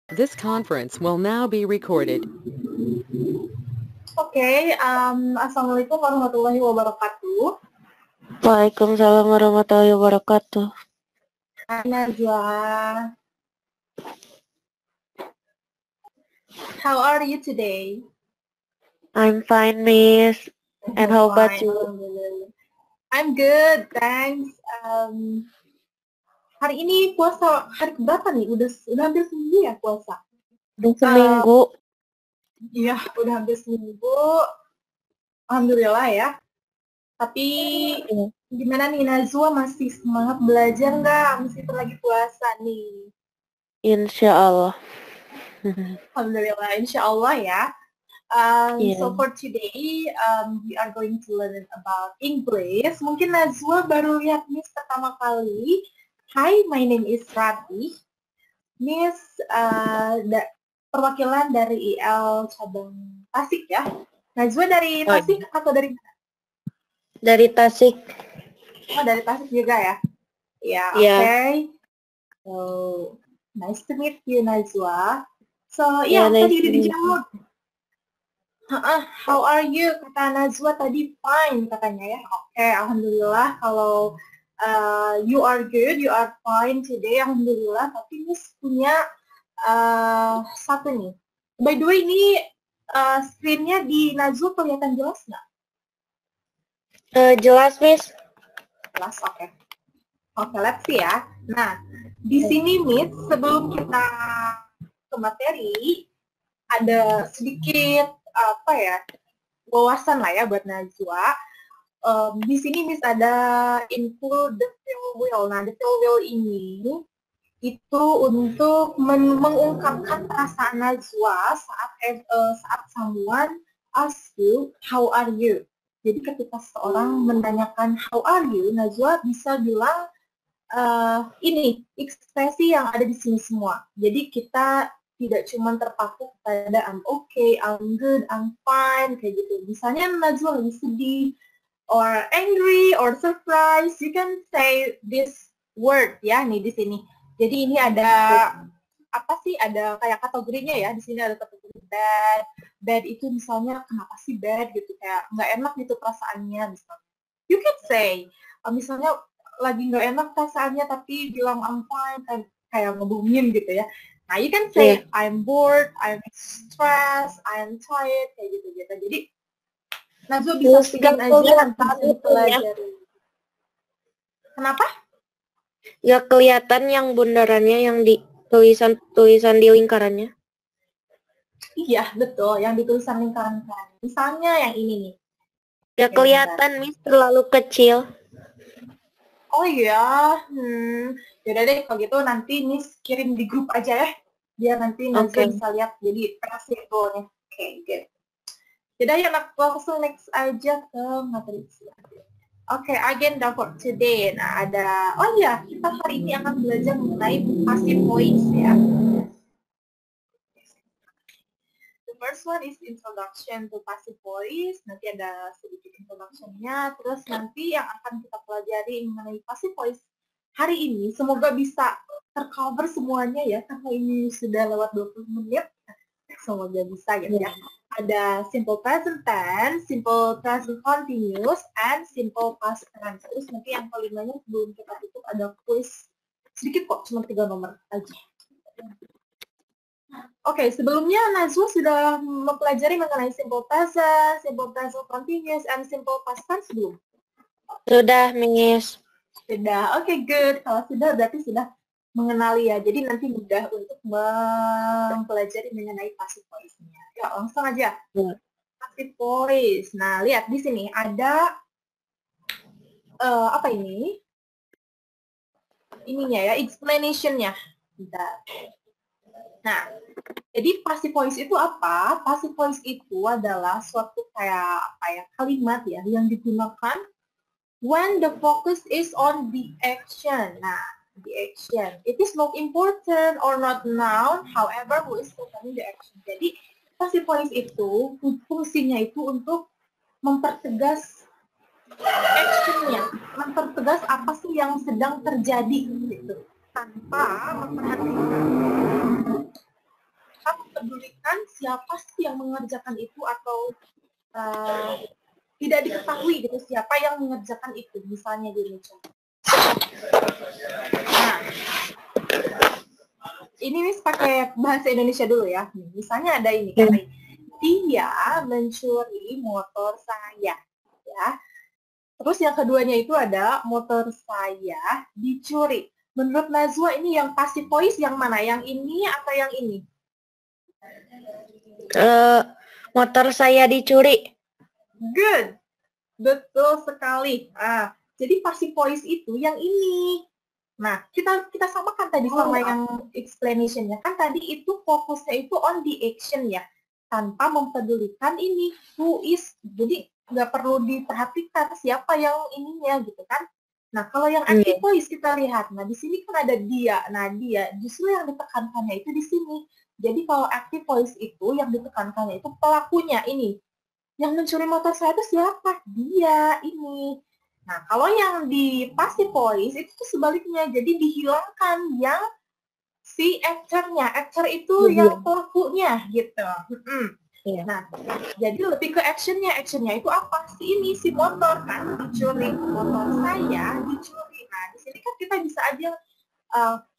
This conference will now be recorded. Oke, Assalamualaikum warahmatullahi wabarakatuh. Waalaikumsalam warahmatullahi wabarakatuh. Hai Najwa. How are you today? I'm fine, Miss. And how about Fine, you? alhamdulillah. I'm good, thanks. Hari ini puasa hari keberapa nih? Udah hampir seminggu ya puasa? Udah seminggu. Iya, udah hampir seminggu. Alhamdulillah ya. Tapi gimana nih Najwa, masih semangat belajar nggak meskipun lagi puasa nih? Insya Allah. Alhamdulillah, insya Allah ya. Yeah. So for today, we are going to learn about English. Mungkin Najwa baru lihat Miss pertama kali. Hi, my name is Rati. Miss perwakilan dari IL cabang Tasik ya. Najwa dari Tasik atau dari mana? Dari Tasik. Oh, dari Tasik juga ya? Ya, Yeah. okay. So, nice to meet you, Najwa. So, Yeah, tadi nice udah to meet dijawab. How are you? Kata Najwa tadi fine katanya ya. Oke, alhamdulillah kalau you are good, you are fine today, alhamdulillah. Tapi Miss punya satu nih. By the way, ini screen-nya di Najwa kelihatan jelas nggak? Jelas, Miss. Jelas, oke. Oke, let's see ya. Nah, di sini Miss, sebelum kita ke materi, ada sedikit wawasan lah ya buat Najwa. Di sini Miss ada include the feel wheel. Nah, the feel wheel ini itu untuk mengungkapkan perasaan Najwa saat someone ask you how are you. Jadi ketika seorang menanyakan how are you, Najwa bisa bilang ini ekspresi yang ada di sini semua. Jadi kita tidak cuma terpaku pada I'm okay, I'm good, I'm fine, kayak gitu. Misalnya Najwa lagi sedih, or angry, or surprised, you can say this word ya, nih di sini. Jadi ini ada ada kayak kategorinya ya. Di sini ada kategori bad. Bad itu misalnya kenapa sih bad gitu, kayak nggak enak gitu perasaannya misalnya. You can say misalnya lagi nggak enak perasaannya tapi bilang I'm fine, kayak ngebohongin gitu ya. Nah, you can say I'm bored, I'm stressed, I'm tired, kayak gitu-gitu. Jadi Najwa bisa speaking aja nanti pelajari. Kenapa? Gak kelihatan yang bundarannya, yang di tulisan di lingkarannya. Iya, betul. Yang di tulisan lingkaran kan. Misalnya yang ini nih. Gak kelihatan, Miss, terlalu kecil. Oh iya, yaudah deh kalau gitu nanti Miss kirim di grup aja ya, biar nanti Najwa bisa lihat jadi simbolnya. Oke, good. Jadi ya langsung next aja ke materi selanjutnya. Oke, agenda for today. Nah, kita hari ini akan belajar mengenai passive voice ya. The first one is introduction to passive voice. Nanti ada sedikit introduction-nya. Terus nanti yang akan kita pelajari mengenai passive voice hari ini, semoga bisa tercover semuanya ya, karena ini sudah lewat 20 menit. Semoga bisa gitu ya. Ada simple present tense, simple present continuous, and simple past tense. Terus nanti yang kelimanya sebelum kita tutup ada quiz sedikit kok, cuma 3 nomor aja. Oke, sebelumnya Najwa sudah mempelajari mengenai simple present continuous, and simple past tense belum? Sudah, Miss. Sudah, oke, good. Kalau sudah berarti sudah mengenali ya. Jadi nanti mudah untuk mempelajari mengenai passive voice-nya. Ya, langsung aja. Passive voice. Nah, lihat di sini ada apa ini? Ininya ya, explanation-nya. Nah, jadi passive voice itu apa? Passive voice itu adalah suatu kalimat ya yang digunakan when the focus is on the action. Nah, the action. It is not important or not noun, however, who is performing the action. Jadi, passive voice itu fungsinya itu untuk mempertegas action-nya, mempertegas apa sih yang sedang terjadi gitu, tanpa memperhatikan mempedulikan siapa sih yang mengerjakan itu atau tidak diketahui gitu siapa yang mengerjakan itu, misalnya gini contoh. Nah, ini Miss pakai bahasa Indonesia dulu ya. Misalnya ada ini, kata dia mencuri motor saya, ya. Terus yang keduanya itu ada motor saya dicuri. Menurut Najwa ini yang passive voice yang mana? Yang ini atau yang ini? Motor saya dicuri. Good. Betul sekali. Jadi passive voice itu yang ini. Nah, kita samakan tadi sama yang explanation-nya. Kan tadi itu fokusnya itu on the action ya. Tanpa mempedulikan ini who is. Jadi nggak perlu diperhatikan siapa yang ininya gitu kan. Nah, kalau yang active voice kita lihat. Nah, di sini kan ada dia. Nah, dia justru yang ditekankannya itu di sini. Jadi kalau active voice itu yang ditekankannya itu pelakunya ini. Yang mencuri motor saya itu siapa? Dia ini. Nah, kalau yang di passive voice itu tuh sebaliknya. Jadi dihilangkan yang si actor-nya. Actor itu yang pelakunya gitu. Nah, jadi lebih ke actionnya. Actionnya itu apa? Si motor kan dicuri. Motor saya dicuri. Nah, di sini kan kita bisa aja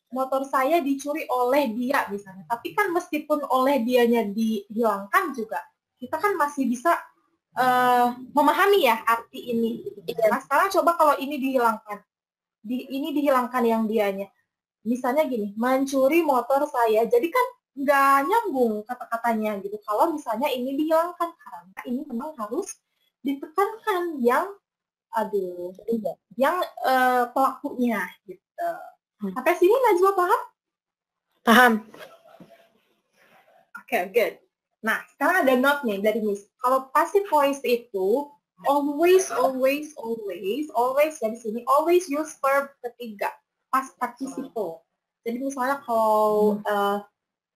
motor saya dicuri oleh dia misalnya. Tapi kan meskipun oleh dianya dihilangkan juga, kita kan masih bisa memahami ya arti ini. Nah, sekarang coba kalau ini dihilangkan. Ini dihilangkan yang dianya. Misalnya gini, mencuri motor saya. Jadi kan nggak nyambung kata-katanya gitu. Kalau misalnya ini dihilangkan, karena ini memang harus ditekankan yang pelakunya gitu. Sampai sini Najwa paham? Paham. Oke, good. Nah, sekarang ada note nih dari Miss. Kalau passive voice itu always dari sini always use verb ketiga, past participle. Jadi misalnya kalau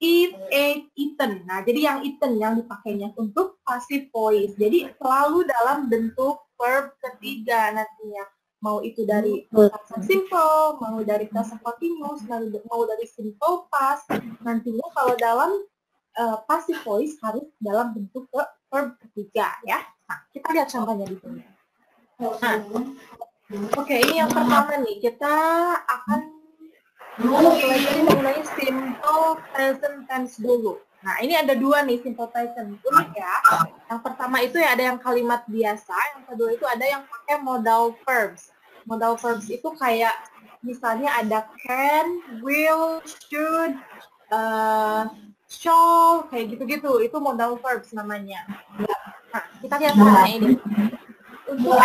eat, ate, eaten. Nah, jadi yang eaten yang dipakainya untuk passive voice. Jadi selalu dalam bentuk verb ketiga nantinya. Mau itu dari present simple, mau dari present continuous, mau dari simple past. Nantinya kalau dalam passive voice harus dalam bentuk verb ketiga ya. Nah, kita lihat contohnya di sini. Nah, oke, ini yang pertama nih. Kita akan pelajari mengenai simple present tense dulu. Nah, ini ada dua nih simple present. Unik ya. Yang pertama itu ya ada yang kalimat biasa, yang kedua itu ada yang pakai modal verbs. Modal verbs itu kayak misalnya ada can, will, should, shall, kayak gitu-gitu. Itu modal verbs namanya. Nah, kita lihat caranya ini. Untuk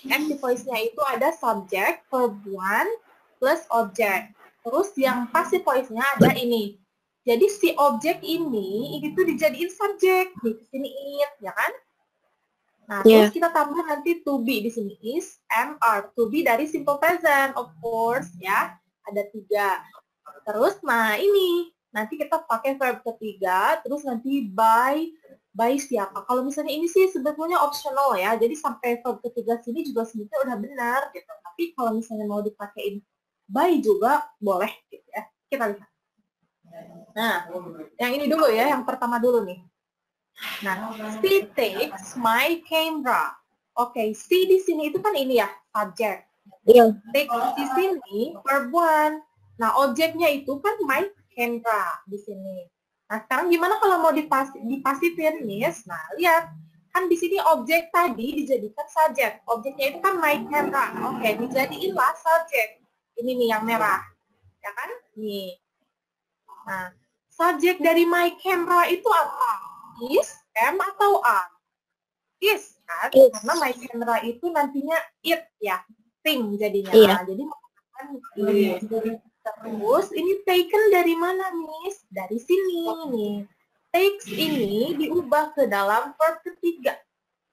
active voice-nya itu ada subject, verb 1, plus object. Terus yang passive voice-nya ada ini. Jadi si objek ini tuh dijadiin subjek. Di sini is, ya kan? Nah, terus kita tambah nanti to be di sini is, am, are. To be dari simple present, of course, ya. Ada 3. Terus, nah ini. Nanti kita pakai verb ketiga, terus nanti by siapa. Kalau misalnya ini sih sebetulnya optional ya, jadi sampai verb ketiga sini juga sebetulnya udah benar gitu. Tapi kalau misalnya mau dipakein by juga boleh gitu ya. Kita lihat. Nah, yang ini dulu ya, yang pertama dulu nih. Nah, she takes my camera. Oke, she di sini itu kan ini ya, subject. Take di sini verb 1. Nah, objeknya itu kan my camera di sini. Nah, sekarang gimana kalau mau dipasifin, Miss? Nah, lihat. Kan di sini objek tadi dijadikan subjek. Objeknya itu kan my camera. Oke, dijadiinlah subjek. Ini nih yang merah. Ya kan? Nih. Nah, subjek dari my camera itu apa? Is, am, atau are? Is, kan? Karena my camera itu nantinya it, ya. Thing jadinya. Nah, jadi menggunakan is. Terus ini taken dari mana, Miss? Dari sini nih. Takes ini diubah ke dalam verb ketiga.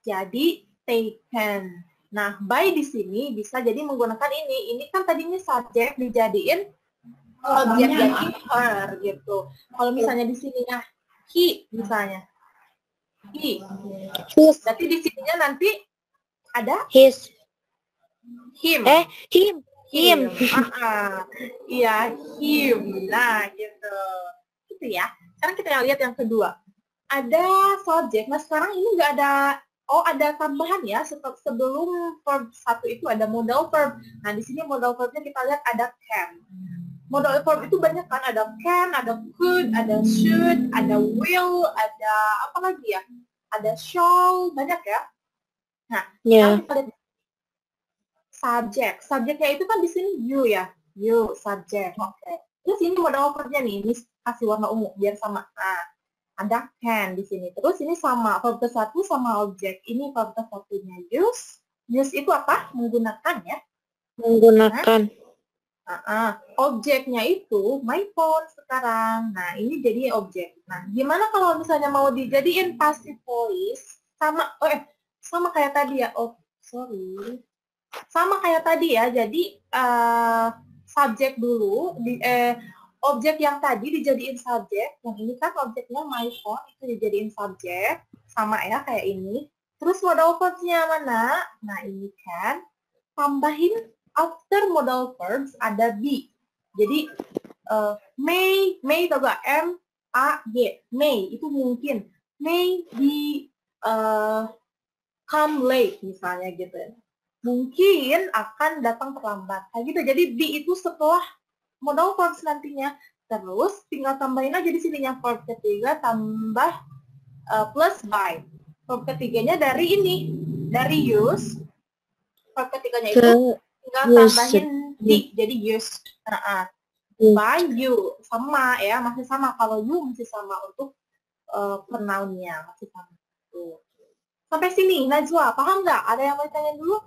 Jadi taken. Nah, by di sini bisa jadi menggunakan ini. Ini kan tadinya subjek dijadiin objek jadi her gitu. Kalau misalnya di sini ya he misalnya. He. Berarti di sininya nanti ada His. him. Him. Him. Iya, him. Nah, gitu. Gitu ya. Sekarang kita lihat yang kedua. Ada subjek. Nah, sekarang ini nggak ada, ada tambahan ya. Sebelum verb satu itu ada modal verb. Nah, di sini modal verbnya kita lihat ada can. Modal verb itu banyak kan, ada can, ada could, ada should, ada will, ada apa lagi ya? Ada shall, banyak ya. Nah, Ya. sekarang kita lihat subjek. Subjeknya itu kan di sini you ya. You, subjek. Oke. Terus ini modal verbnya nih, ini kasih warna ungu biar sama. Nah, ada can di sini. Terus ini sama verb ke satu sama objek. Ini verb ke satunya use. Use itu apa? Menggunakan ya. Menggunakan. Objeknya itu my phone sekarang. Nah, ini jadi objek. Nah, gimana kalau misalnya mau dijadiin passive voice sama sama kayak tadi ya. Oh, sorry. Sama kayak tadi ya. Jadi subjek dulu objek yang tadi dijadiin subjek. Yang ini kan objeknya my phone itu dijadiin subjek. Sama ya kayak ini. Terus modal verbs-nya mana? Nah, ini kan tambahin after modal verbs ada be. Jadi may atau enggak M-A-Y. May itu mungkin. May be come late misalnya gitu. Mungkin akan datang terlambat. Kayak gitu. Jadi be itu setelah modal verbs nantinya. Terus tinggal tambahin aja di sininya verb ketiga tambah plus by. Verb ketiganya dari ini, dari use. Verb ketiganya itu tinggal tambahin di, jadi used. By you, sama ya, masih sama. Kalau you masih sama untuk pronoun-nya, masih sama. Tuh. Sampai sini, Najwa, paham nggak? Ada yang mau tanya dulu?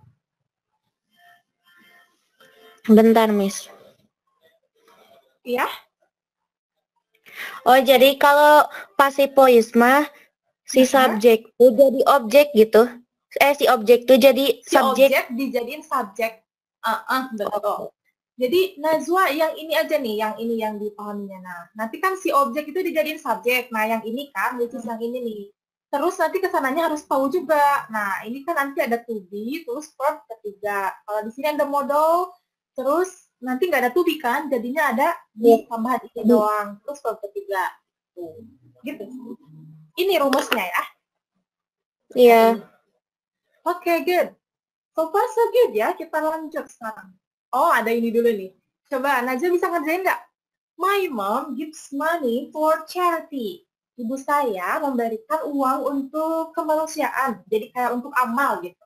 Bentar, Miss. Iya? Oh, jadi kalau passive voice mah si subjek tuh jadi objek gitu. Si objek tuh jadi subjek. Objek dijadiin subjek. Betul. Jadi Najwa yang ini aja nih, yang ini yang dipahaminya. Nah, nanti kan si objek itu dijadiin subjek. Nah, yang ini kan, which is yang ini nih. Terus nanti kesananya harus tahu juga. Nah, ini kan nanti ada to be, terus verb ketiga. Kalau di sini ada modal, terus nanti nggak ada to be kan, jadinya ada di tambahan ini doang. Terus verb ketiga. Tuh. Gitu. Ini rumusnya ya. Iya. Oke, good. So far so good ya, kita lanjut sekarang. Oh, ada ini dulu nih. Coba, Najwa bisa ngerjain nggak? My mom gives money for charity. Ibu saya memberikan uang untuk kemanusiaan. Jadi kayak untuk amal gitu.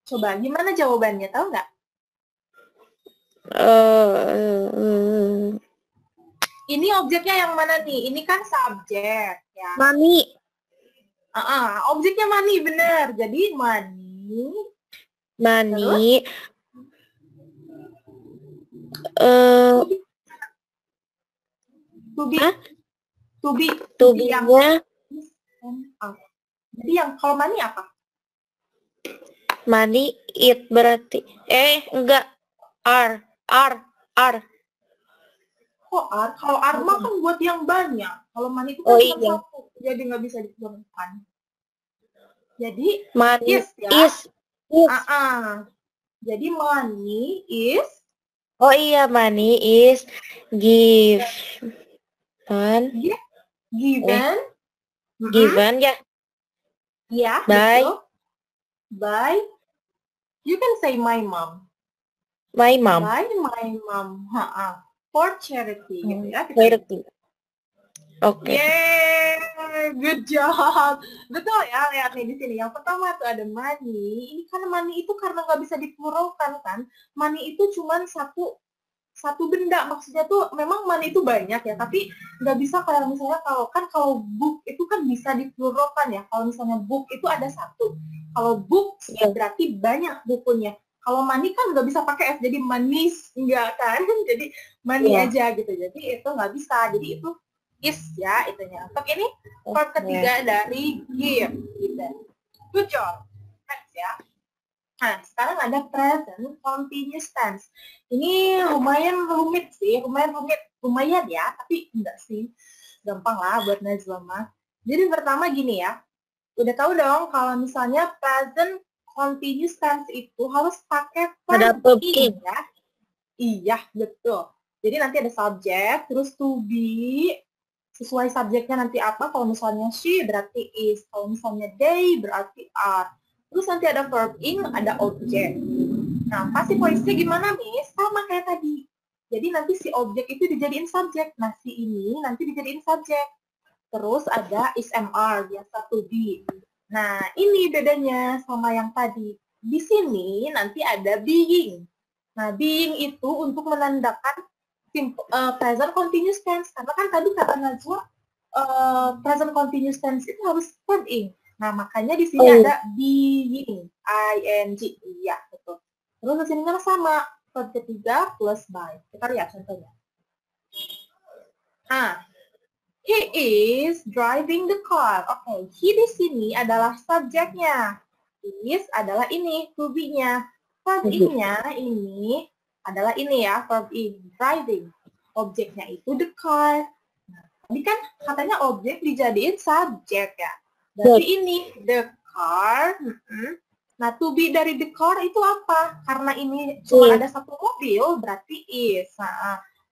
Coba, gimana jawabannya? Tahu nggak? Ini objeknya yang mana nih? Ini kan subjek. Ya. Money. Objeknya money, bener. Jadi money. Money. To be yang jadi yang kalau money apa? Money it berarti enggak R. Kok R? Kalau R mah kan buat yang banyak. Kalau money itu kan cuma satu, jadi nggak bisa dikeluarkan. Jadi money is ya. Is. Jadi money is. Oh iya, money is given. Given. Given ya. Ya, By. betul. By. You can say my mom. My mom. By my mom. For charity gitu ya. Charity. Oke. Yeay, good job. Betul ya, lihat nih di sini. Yang pertama tuh ada money. Ini kan money itu karena nggak bisa dipluralkan kan. Money itu cuma satu benda. Maksudnya tuh memang money itu banyak ya, tapi nggak bisa kayak misalnya kalau book itu kan bisa dipluralkan ya. Kalau misalnya book itu ada satu. Kalau book berarti banyak bukunya. Kalau money kan nggak bisa pakai S, jadi manis, enggak kan? Jadi money aja gitu. Jadi itu nggak bisa. Jadi itu is ya itunya. Untuk ini part ketiga dari give. Gitu. Good job. Next ya. Nah, sekarang ada present continuous tense. Ini lumayan rumit sih, lumayan ya, tapi enggak sih. Gampang lah buat Najwa mah. Jadi pertama gini ya. Udah tahu dong kalau misalnya present continuous tense itu harus pakai verb in ya. Iya, betul. Jadi nanti ada subjek, terus to be, sesuai subjeknya nanti apa. Kalau misalnya she berarti is, kalau misalnya they berarti are. Terus nanti ada verb in, ada objek. Nah, passive voice-nya gimana, Miss? Sama kayak tadi. Jadi nanti si objek itu dijadiin subjek. Nah, si ini nanti dijadiin subjek. Terus ada is MR, biasa to be. Nah, ini bedanya sama yang tadi. Di sini nanti ada being. Nah, being itu untuk menandakan present continuous tense. Karena kan tadi kata Najwa, present continuous tense itu harus verb in. Nah, makanya di sini ada being, ing. Iya, betul. Terus di sini sama, verb ketiga plus by. Kita lihat contohnya. Nah, he is driving the car. Oke, he di sini adalah subjeknya. Is adalah ini, to be-nya. Verb in-nya ini adalah ini ya, verb in, driving. Objeknya itu the car. Nah, tadi kan katanya objek dijadiin subjek ya. Berarti ini, the car. Nah, to be dari the car itu apa? Karena ini cuma ada satu mobil, berarti is.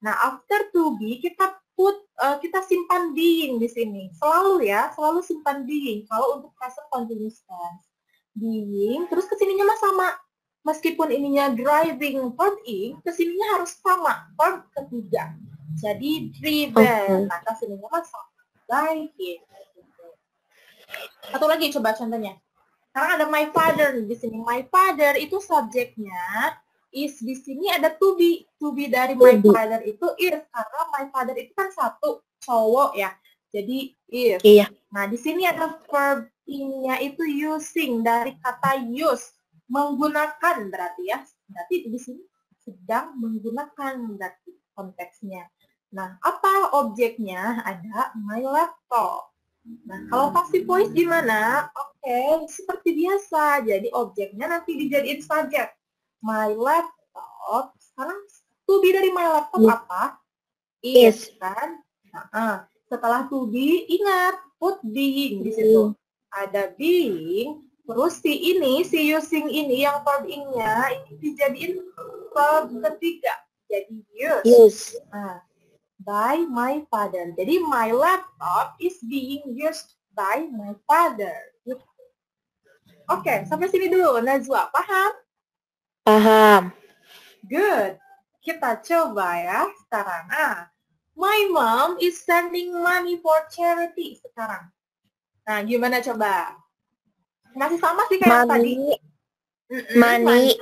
Nah, after to be, kita simpan being di sini. Selalu ya, selalu simpan being. Kalau untuk present continuous tense. Being, terus kesininya mah sama. Meskipun ininya driving, verb in, kesininya harus sama. Verb ketiga. Jadi driven. Nah, kesininya mah sama. Driving. Satu lagi coba contohnya. Sekarang ada my father di sini. My father itu subjeknya. Is di sini ada to be. To be dari my father itu is. Karena my father itu kan satu cowok ya. Jadi is. Iya. Nah, di sini ada verb in-nya itu using dari kata use. Menggunakan berarti ya. Berarti di sini sedang menggunakan berarti konteksnya. Nah, apa objeknya? Ada my laptop. Nah, kalau passive voice gimana? Oke, seperti biasa. Jadi objeknya nanti dijadiin subjek. My laptop. Sekarang to be dari my laptop apa? Is kan? Nah, setelah to be, ingat put being di situ. Ada being, terus si using ini yang verb in-nya ini dijadiin verb ketiga. Jadi use. Nah, by my father. Jadi my laptop is being used by my father. Oke, sampai sini dulu. Najwa, paham? Paham. Good. Kita coba ya sekarang. My mom is sending money for charity sekarang. Nah, gimana coba? Masih sama sih kayak tadi. Money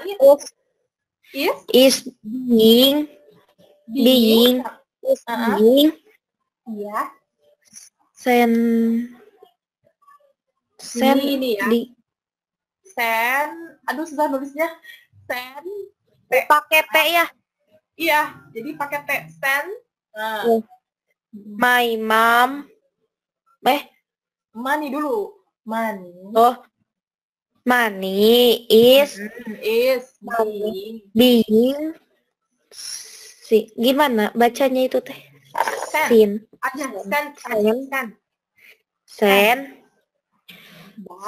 is being Iya. Send ini ya. Send, aduh susah nulisnya. Send. Pakai T ya? Iya, jadi pakai T. Send. My mom. Money dulu. Money. Money is being. Gimana bacanya itu teh? Send.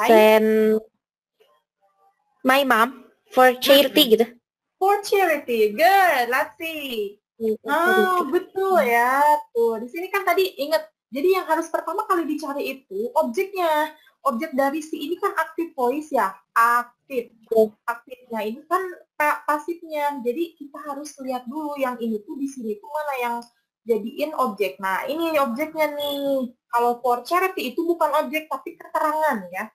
Send my mom for charity gitu. For charity, good. Let's see. Oh, betul ya. Tuh, di sini kan tadi ingat. Jadi yang harus pertama kali dicari itu objeknya. Objek dari si ini kan active voice ya. Aktif. Aktifnya ini kan pasifnya. Jadi kita harus lihat dulu yang ini tuh di sini tuh mana yang jadiin objek. Nah, ini objeknya nih. Kalau for charity itu bukan objek tapi keterangan ya.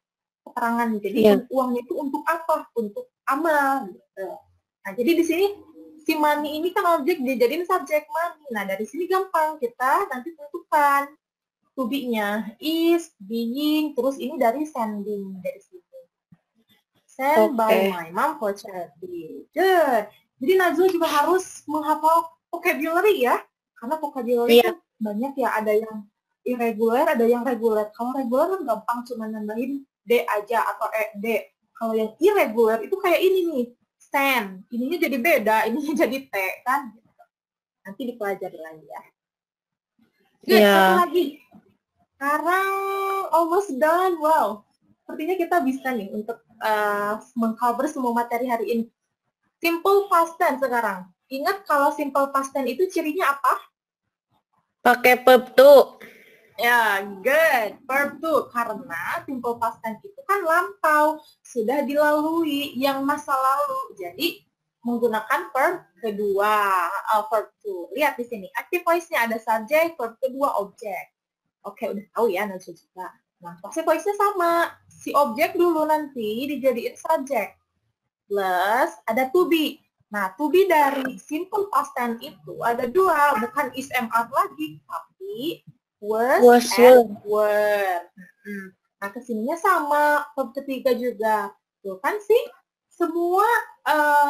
Keterangan. Jadi uangnya itu untuk apa? Untuk amal gitu. Nah, jadi di sini si money ini kan objek dijadiin subjek money. Nah, dari sini gampang kita nanti tentukan to be-nya is, being, terus ini dari sending dari sini. Send by my mom for charity. Good. Jadi Najwa juga harus menghafal vocabulary ya. Karena vocabulary kan banyak ya, ada yang irregular, ada yang regular. Kalau regular kan gampang cuma nambahin D aja atau D. Kalau yang irregular itu kayak ini nih. Stand, ininya jadi beda, ininya jadi T kan. Nanti dipelajari lagi ya. Good, satu lagi. Sekarang almost done. Wow, sepertinya kita bisa nih untuk mengcover semua materi hari ini. Simple past tense sekarang. Ingat kalau simple past tense itu cirinya apa? Pakai verb to. Ya, good. Verb to. Karena simple past tense itu kan lampau. Sudah dilalui yang masa lalu. Jadi, menggunakan verb kedua. Verb to. Lihat di sini. Active voice-nya ada subject, verb kedua objek. Oke, udah tahu ya Najwa juga. Nah, passive voice-nya sama. Si objek dulu nanti dijadiin subject. Plus ada to be. Nah, to be dari simple past tense itu ada dua, bukan is am are lagi, tapi was and were. Nah, kesininya sama, verb ketiga juga. Tuh kan sih, semua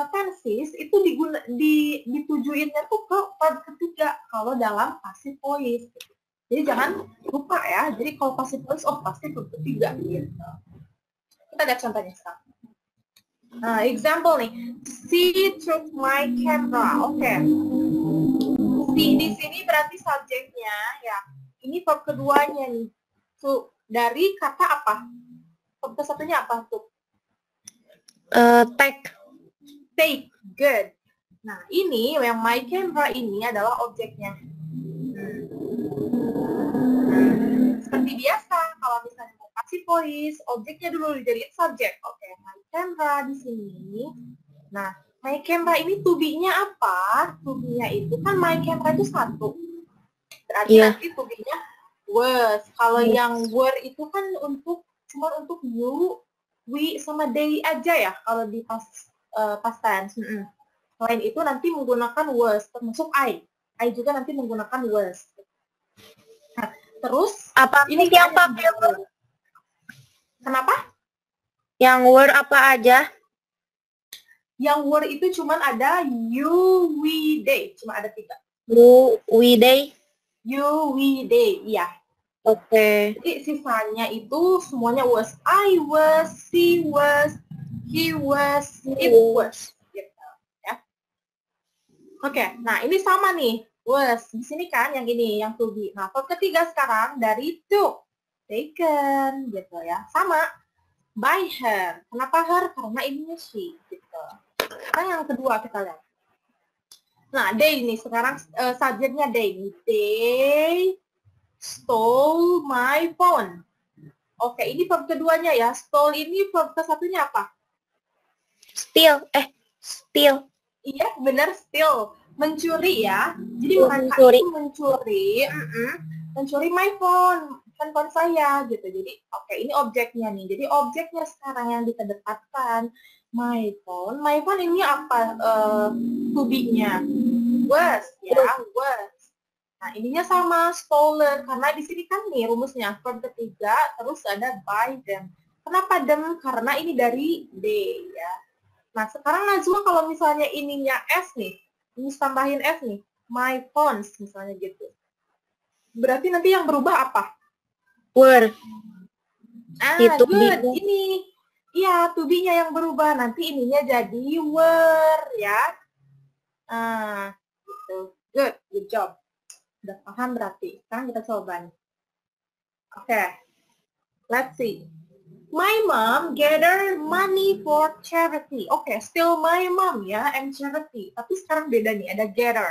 tenses itu ditujuinnya tuh ke verb ketiga kalau dalam passive voice. Jadi jangan lupa ya. Jadi kalau passive voice, oh pasti verb ketiga gitu. Kita lihat contohnya sekarang. Example nih, see through my camera. Oke. See di sini berarti subjeknya ya. Ini verb keduanya nih. Tuh, dari kata apa? Verb satunya apa tuh? Take. Take. Good. Nah, ini yang my camera ini adalah objeknya. Seperti biasa, kalau misalnya mau kasih voice, objeknya dulu dijadiin subjek. Oke, my camera di sini. Nah, my camera ini to be-nya apa? To be-nya itu kan my camera itu satu. Berarti nanti to be-nya was. Kalau yang were itu kan cuma untuk you, we, sama they aja ya kalau di past tense. Selain itu nanti menggunakan was, termasuk I. I juga nanti menggunakan was. Nah, terus Apa ini yang pakai were? Kenapa? Yang were apa aja? Yang were itu cuma ada you, we, they. Cuma ada 3. You, we, they. You, we, they. Iya. Oke. Jadi sisanya itu semuanya was. I was, she was, he was, it was. Gitu, ya. Oke, nah ini sama nih. Was. Di sini kan yang ini, yang to be. Nah, verb ketiga sekarang dari took. Taken. Gitu ya. Sama. By her. Kenapa her? Karena ininya she. Gitu. Nah, yang kedua kita lihat. Nah, they nih. Sekarang subjeknya they. They stole my phone. Oke, ini verb keduanya ya. Stole ini verb kesatunya apa? Steal. Steal. Iya, benar, steal. Mencuri ya. Jadi mereka itu mencuri my phone. Handphone saya gitu. Jadi, oke, ini objeknya nih. Jadi, objeknya sekarang yang dikedepankan. My phone. My phone ini apa to be-nya? Was, ya, was. Nah, ininya sama, stolen. Karena di sini kan nih rumusnya, verb ketiga, terus ada by them. Kenapa them? Karena ini dari they, ya. Nah, sekarang Najwa kalau misalnya ininya S nih, ini tambahin S nih, my phones, misalnya gitu. Berarti nanti yang berubah apa? Were. Itu good. Ini, iya, to be-nya yang berubah. Nanti ininya jadi were, ya. Nah, gitu. Good job. Udah paham berarti. Sekarang kita coba nih. Oke. Let's see. My mom gather money for charity. Oke, still my mom ya, and charity. Tapi sekarang beda nih, ada gather.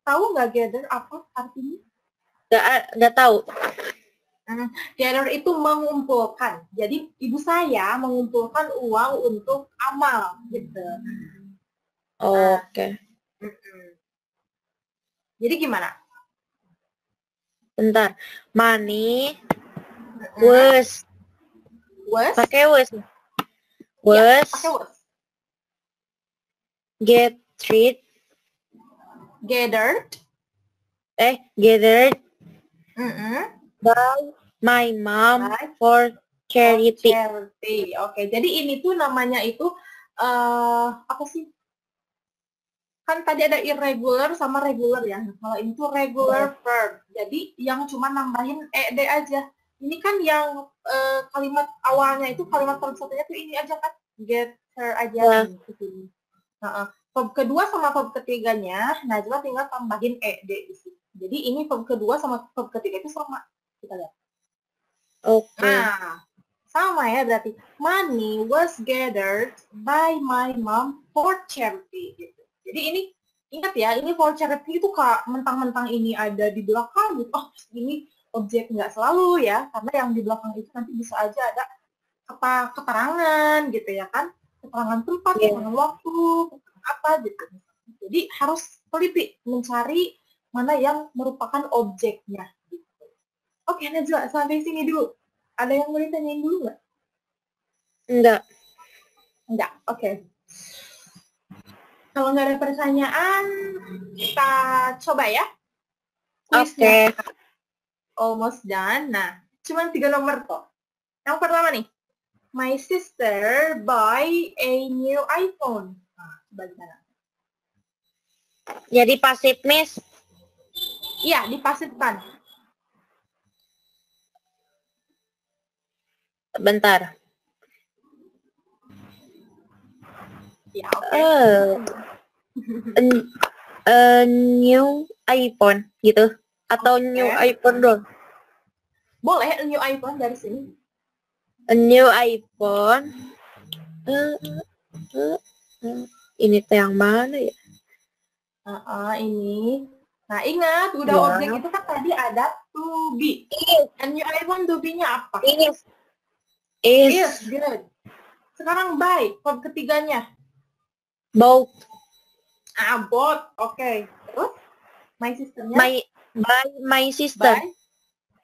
Tahu nggak gather apa artinya? Nggak tahu. Gather itu mengumpulkan. Jadi ibu saya mengumpulkan uang untuk amal, gitu. Oke. Jadi gimana? Bentar. Money was. Was? Pakai was. Was. Ya, pakai was. Get treat. Gathered. Gathered. By my mom for charity. Oke, jadi ini tuh namanya itu apa sih? Kan tadi ada irregular sama regular ya. Kalau ini tuh regular verb. Jadi yang cuma nambahin ed aja. Ini kan yang kalimat awalnya itu kalimat verb satunya tuh ini aja kan, get her aja. Verb kedua sama verb ketiganya, Najwa tinggal tambahin ed di sini. Jadi ini verb kedua sama verb ketiga itu sama. Kita lihat. Oke. Nah, sama ya berarti. Money was gathered by my mom for charity. Gitu. Jadi ini Ingat ya, ini for charity itu Kak, mentang-mentang ini ada di belakang gitu. Oh, ini objek nggak selalu ya, karena yang di belakang itu nanti bisa aja ada keterangan gitu ya kan, keterangan tempat, Iya. keterangan waktu, keterangan apa gitu. Jadi harus teliti mencari mana yang merupakan objeknya. Oke, Najwa, sampai sini dulu. Ada yang mau ditanyain dulu nggak? Enggak. Enggak, oke. Kalau nggak ada pertanyaan, kita coba ya. Kuisnya Oke. almost done. Nah, cuma 3 nomor kok. Yang pertama nih, my sister buy a new iPhone. Nah, coba gimana? Jadi pasif, Miss. Iya, dipasifkan. Bentar. Ya, oke. New iPhone gitu. Atau new iPhone dong. Boleh new iPhone dari sini. A new iPhone. Ini teh yang mana ya? Ini. Nah, ingat, udah Ya. objek itu kan tadi ada to be. And new iPhone to be-nya apa? Is. Good. Sekarang by, verb ketiganya. Both. Bought. Oke. Terus, my sister-nya? My sister. By.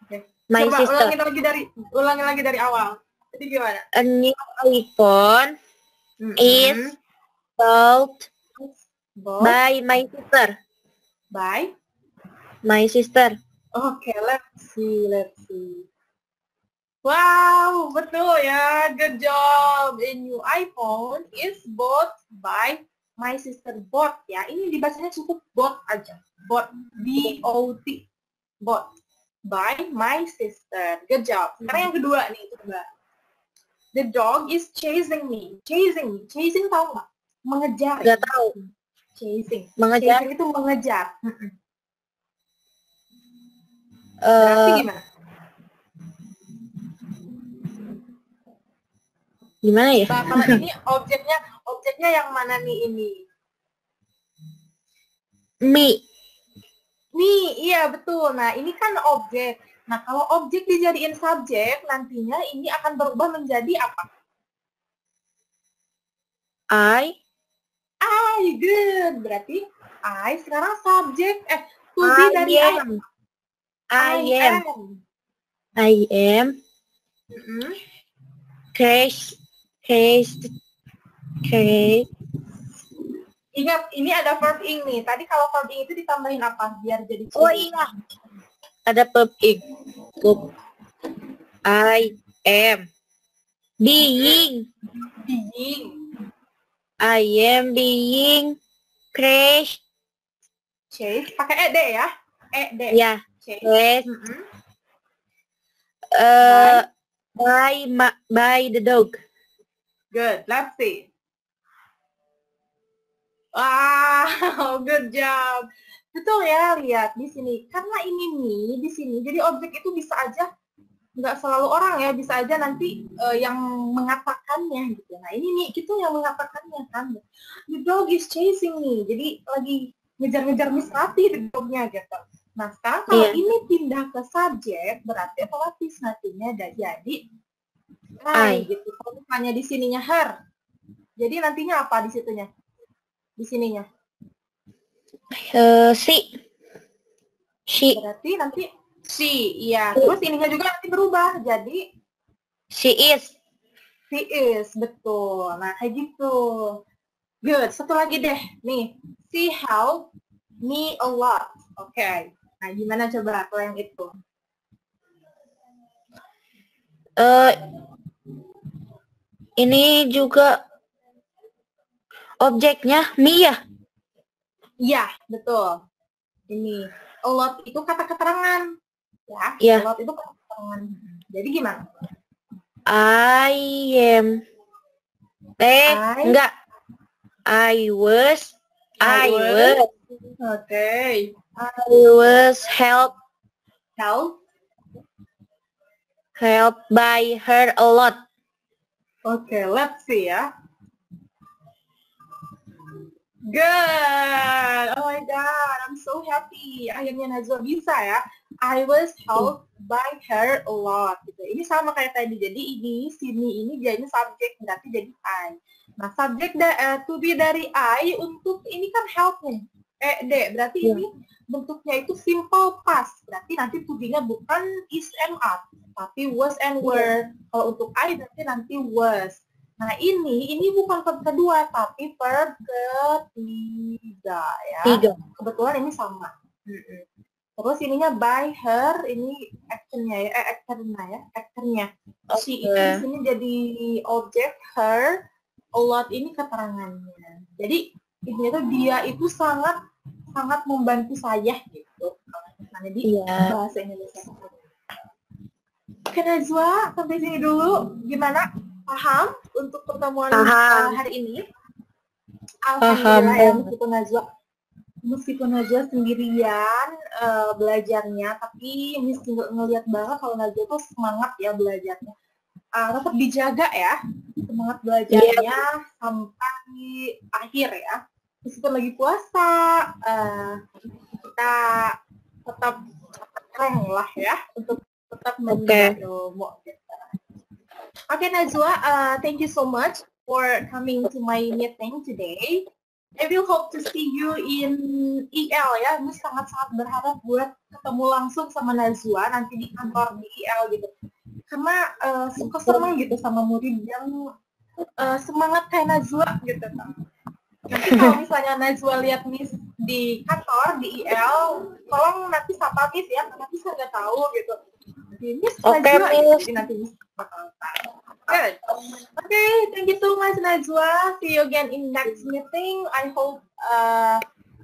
Oke. My Coba sister. ulangi lagi dari awal. Jadi gimana? A new iPhone is bought by my sister. By? My sister. Oke, let's see. Wow, betul ya. Good job. A new iPhone is bought by my sister. Bought ya. Ini dibacanya cukup bought aja. Bought. B-O-T. Bought. By my sister. Good job. Sekarang yang kedua nih. Coba. The dog is chasing me. Chasing tahu nggak? Mengejar. Gak tahu. Chasing. Mengejar. Chasing itu mengejar. Eh, Berarti gimana? Gimana ya? Nah, kalau ini objeknya yang mana nih ini? Me. Iya betul. Nah, ini kan objek. Nah, kalau objek dijadiin subjek, nantinya ini akan berubah menjadi apa? I. Good. Berarti I sekarang subjek. To be dari am. I am. Crash. Ingat, ini ada verb ing nih. Tadi kalau verb ing itu ditambahin apa? Biar jadi Oh iya. Ada verb ing. I am being. I am being crashed. Chase. Pakai ed ya? Ed. Ya. Chase. By the dog. Good. Let's see. Wow, good job. Betul ya, lihat di sini. Karena ini nih di sini, jadi objek itu bisa aja nggak selalu orang ya, bisa aja nanti yang mengatakannya gitu. Nah ini nih itu yang mengatakannya kan. The dog is chasing me. Jadi lagi ngejar-ngejar Miss Rati the dognya gitu. Nah sekarang kalau ini pindah ke subjek, berarti otomatis nantinya jadi I gitu. Kalau misalnya di sininya her, jadi nantinya apa di situnya? Di sininya? She. Berarti nanti she, iya. Terus ininya juga nanti berubah, jadi she is. She is, betul. Nah, kayak gitu. Good. Satu lagi deh, nih. She helped me a lot. Oke. Nah, gimana coba kalau yang itu? Ini juga objeknya me ya? Iya, betul. Ini a lot itu kata keterangan. Ya, yeah. A lot itu kata keterangan. Jadi gimana? I am. Enggak. I was. Okay. I was helped by her a lot. Okay, let's see ya. Good. happy. Akhirnya Najwa bisa ya. I was helped by her a lot. Gitu. Ini sama kayak tadi. Jadi ini sini ini jadi subjek berarti jadi I. Nah subjek to be dari I untuk ini kan help nih. D berarti ini bentuknya itu simple past. Berarti nanti to be-nya bukan is and are, tapi was and were. Kalau untuk I berarti nanti was. Nah ini bukan verb kedua tapi verb ketiga ya. Kebetulan ini sama. Terus ininya by her, ini actionnya ya, actornya. She itu di sini jadi objek, her, a lot ini keterangannya. Jadi ini tuh dia itu sangat membantu saya gitu. Misalnya di bahasa Indonesia. Oke Najwa, sampai sini dulu. Gimana? Paham untuk pertemuan hari ini? Alhamdulillah ya, meskipun Najwa sendirian belajarnya, tapi ngeliat banget kalau Najwa tuh semangat ya belajarnya. Tetap dijaga ya semangat belajarnya sampai akhir ya. Meskipun lagi puasa, kita tetap strong lah ya untuk tetap menjaga ilmu. Okay, Najwa, thank you so much for coming to my meeting today. I will hope to see you in EL ya. Miss sangat-sangat berharap buat ketemu langsung sama Najwa nanti di kantor di EL gitu. Karena suka senang gitu sama murid yang semangat kayak Najwa gitu. Nanti kalau misalnya Najwa lihat Miss di kantor di EL, tolong nanti sapa Miss ya, karena Miss nggak tahu gitu. Miss Najwa gitu, nanti Miss bakal tahu. Good. Okay, thank you so much Najwa. See you again in next meeting. I hope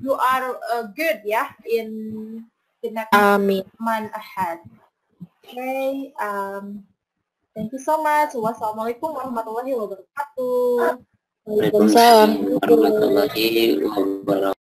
you are good ya in the next month ahead. Okay. Thank you so much. Wassalamualaikum warahmatullahi wabarakatuh. Waalaikumsalam warahmatullahi wabarakatuh.